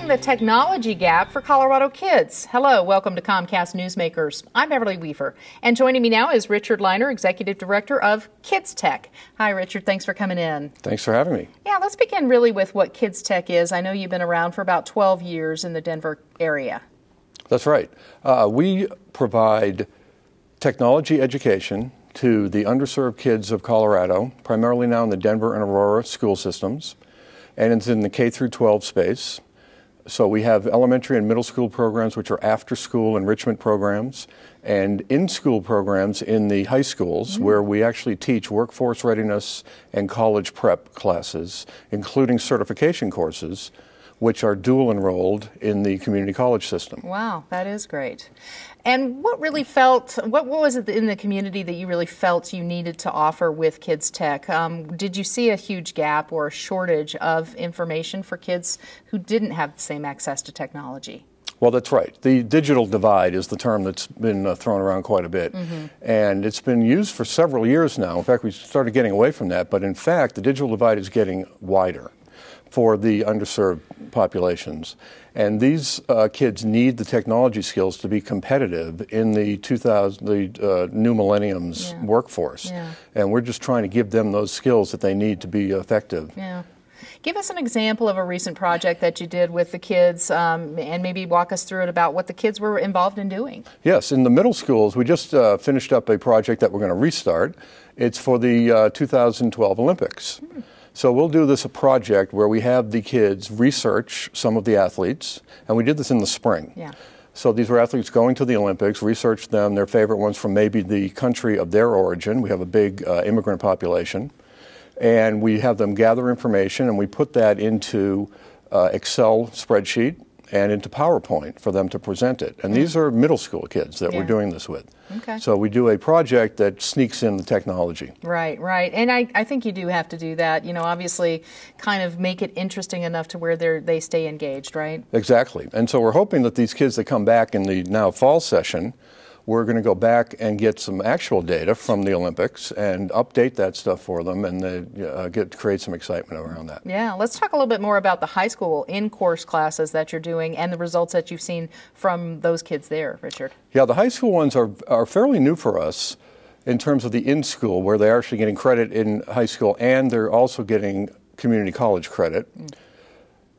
Closing the technology gap for Colorado kids. Hello, welcome to Comcast Newsmakers. I'm Beverly Weaver, and joining me now is Richard Liner, Executive Director of KidsTek. Hi, Richard. Thanks for coming in. Thanks for having me. Yeah, let's begin really with what KidsTek is. I know you've been around for about 12 years in the Denver area. That's right. We provide technology education to the underserved kids of Colorado, primarily now in the Denver and Aurora school systems, and it's in the K through 12 space. So we have elementary and middle school programs, which are after-school enrichment programs, and in-school programs in the high schools, where we actually teach workforce readiness and college prep classes, including certification courses, which are dual enrolled in the community college system. Wow, that is great. And what was it in the community that you really felt you needed to offer with KidsTek? Did you see a huge gap or a shortage of information for kids who didn't have the same access to technology? Well, that's right. The digital divide is the term that's been thrown around quite a bit. And it's been used for several years now. In fact, we started getting away from that. But in fact, the digital divide is getting wider for the underserved populations. And these kids need the technology skills to be competitive in the new millennium's workforce. And we're just trying to give them those skills that they need to be effective. Give us an example of a recent project that you did with the kids, and maybe walk us through it about what the kids were involved in doing. Yes, in the middle schools, we just finished up a project that we're going to restart. It's for the 2012 Olympics. So we'll do a project where we have the kids research some of the athletes, and we did this in the spring. So these were athletes going to the Olympics, research them, their favorite ones from maybe the country of their origin. We have a big immigrant population. And we have them gather information, and we put that into Excel spreadsheet and into PowerPoint for them to present it. And these are middle school kids that we're doing this with. So we do a project that sneaks in the technology. Right. And I think you do have to do that, obviously kind of make it interesting enough to where they stay engaged, right? Exactly. And so we're hoping that these kids that come back in the now fall session, we're going to go back and get some actual data from the Olympics and update that stuff for them and create some excitement around that. Yeah, let's talk a little bit more about the high school in-course classes that you're doing and the results that you've seen from those kids there, Richard. Yeah, the high school ones are fairly new for us in terms of the in-school, where they're actually getting credit in high school and they're also getting community college credit.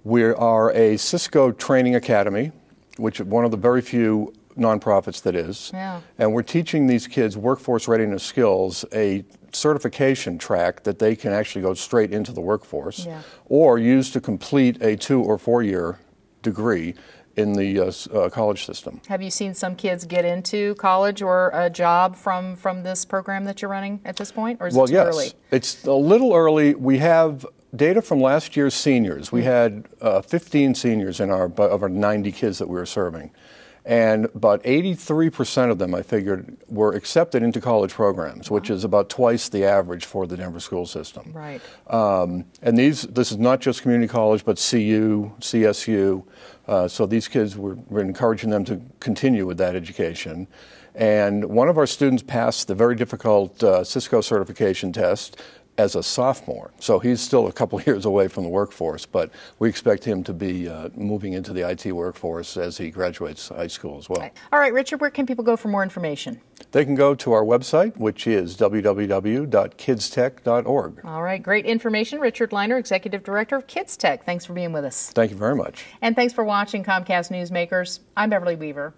We are a Cisco training academy, which is one of the very few nonprofits that is, and we're teaching these kids workforce readiness skills, a certification track that they can actually go straight into the workforce or use to complete a 2 or 4 year degree in the college system. Have you seen some kids get into college or a job from this program that you're running at this point, or is it too early? It's a little early. We have data from last year's seniors. We had 15 seniors of our 90 kids that we were serving. And about 83% of them, I figured, were accepted into college programs, which is about twice the average for the Denver school system. Right. And this is not just community college, but CU, CSU. So these kids, we're encouraging them to continue with that education. And one of our students passed the very difficult Cisco certification test as a sophomore. So he's still a couple of years away from the workforce, but we expect him to be moving into the IT workforce as he graduates high school as well. All right, Richard, where can people go for more information? They can go to our website, which is www.kidstek.org. All right, great information. Richard Liner, Executive Director of KidsTek. Thanks for being with us. Thank you very much. And thanks for watching Comcast Newsmakers. I'm Beverly Weaver.